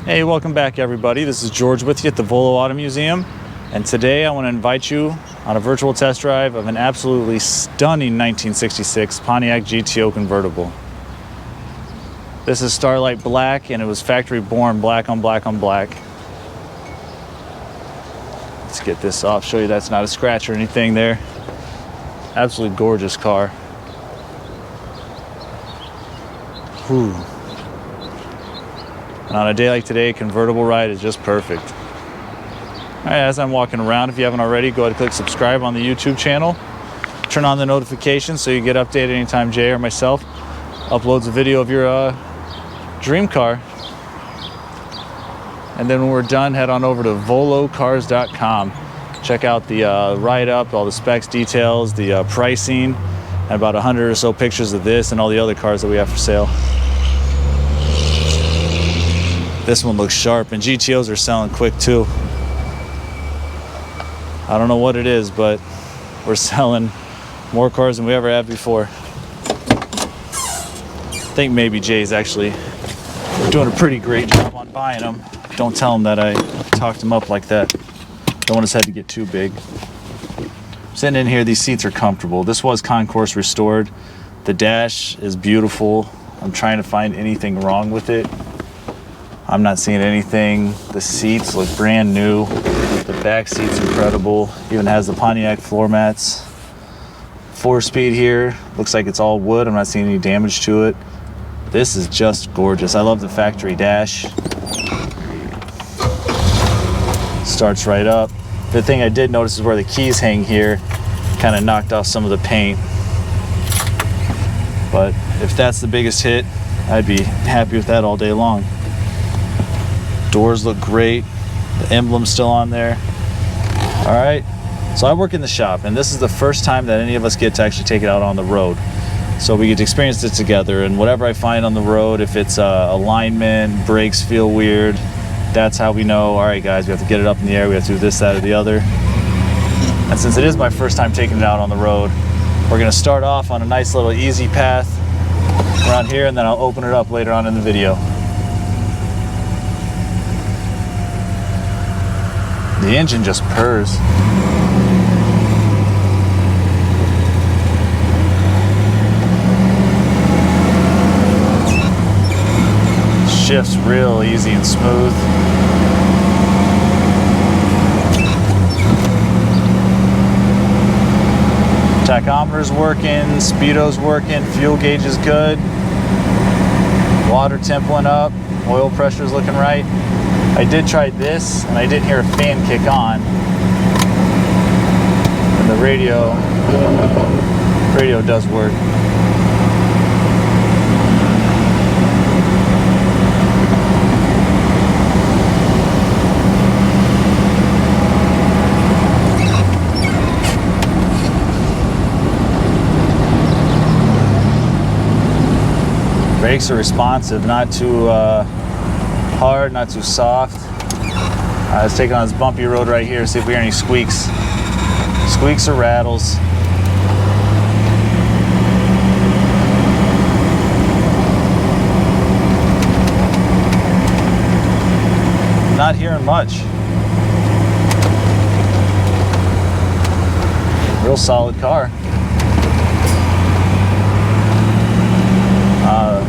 Hey, welcome back everybody. This is George with you at the Volo Auto Museum, and today I want to invite you on a virtual test drive of an absolutely stunning 1966 Pontiac GTO convertible. This is Starlight Black, and it was factory born black on black on black. Let's get this off, show you that's not a scratch or anything there. Absolutely gorgeous car. Whew. And on a day like today, convertible ride is just perfect. All right, as I'm walking around, if you haven't already, go ahead and click subscribe on the YouTube channel. Turn on the notifications so you get updated anytime Jay or myself uploads a video of your dream car. And then when we're done, head on over to volocars.com. Check out the write-up, all the specs, details, the pricing, and about 100 or so pictures of this and all the other cars that we have for sale. This one looks sharp, and GTOs are selling quick too. I don't know what it is, but we're selling more cars than we ever have before. I think maybe Jay's actually doing a pretty great job on buying them. Don't tell him that I talked him up like that. Don't want his head to get too big. Sitting in here, these seats are comfortable. This was concourse restored. The dash is beautiful. I'm trying to find anything wrong with it. I'm not seeing anything. The seats look brand new. The back seat's incredible. Even has the Pontiac floor mats. 4-speed here. Looks like it's all wood. I'm not seeing any damage to it. This is just gorgeous. I love the factory dash. Starts right up. The thing I did notice is where the keys hang here. Kind of knocked off some of the paint. But if that's the biggest hit, I'd be happy with that all day long. Doors look great. The emblem's still on there. All right, so I work in the shop, and this is the first time that any of us get to actually take it out on the road. So we get to experience it together, and whatever I find on the road, if it's alignment, brakes feel weird, that's how we know, all right guys, we have to get it up in the air, we have to do this, that, or the other. And since it is my first time taking it out on the road, we're gonna start off on a nice little easy path around here, and then I'll open it up later on in the video. The engine just purrs. Shifts real easy and smooth. Tachometer's working, speedo's working, fuel gauge is good. Water temp went up, oil pressure's looking right. I did try this, and I didn't hear a fan kick on. And the radio does work. Brakes are responsive, not too hard, not too soft. Let's take it on this bumpy road right here, see if we hear any squeaks. Squeaks or rattles. Not hearing much. Real solid car.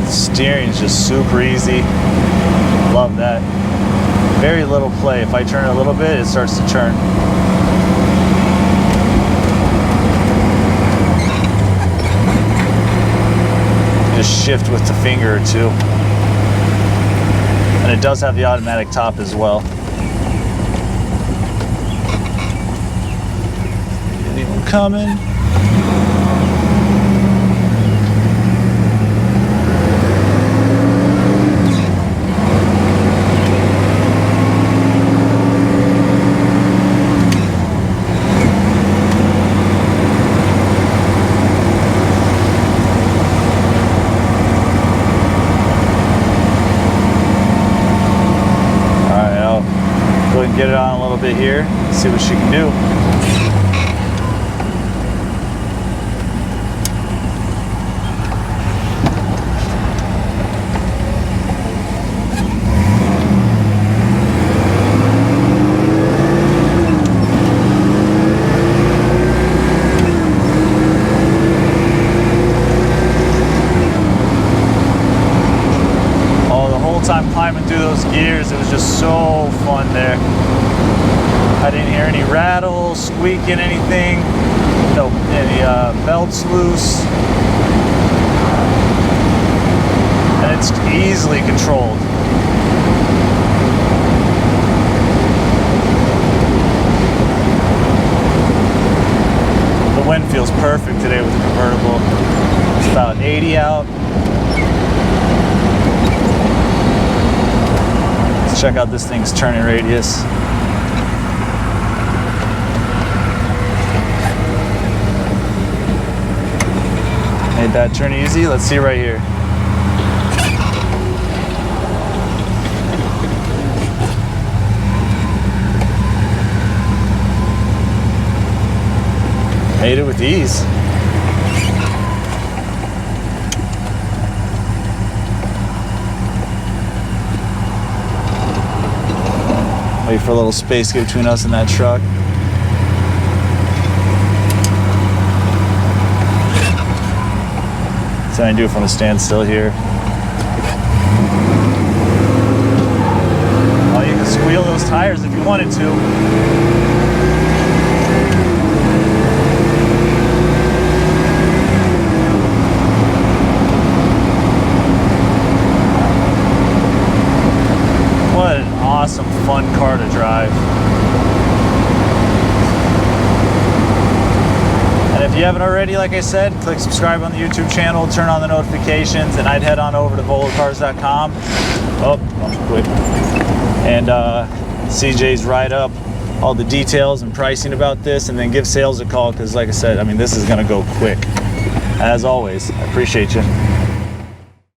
Steering is just super easy. Love that. Very little play. If I turn it a little bit, it starts to turn. Just shift with the finger or two. And it does have the automatic top as well. Anyone coming? Get it on a little bit here, see what she can do. time climbing through those gears. It was just so fun there. I didn't hear any rattle, squeaking, anything. No, any belts loose. And it's easily controlled. The wind feels perfect today with the convertible. It's about 80 out. Let's check out this thing's turning radius. Made that turn easy. Let's see right here. Made it with ease. Wait for a little space to get between us and that truck. So I do it from a standstill here. Oh, you can squeal those tires if you wanted to. Awesome, fun car to drive. And if you haven't already, like I said, click subscribe on the YouTube channel, turn on the notifications, and I'd head on over to volocars.com. Oh, quick. And CJ's write up all the details and pricing about this, and then give sales a call, because like I said, I mean, this is going to go quick. As always, I appreciate you.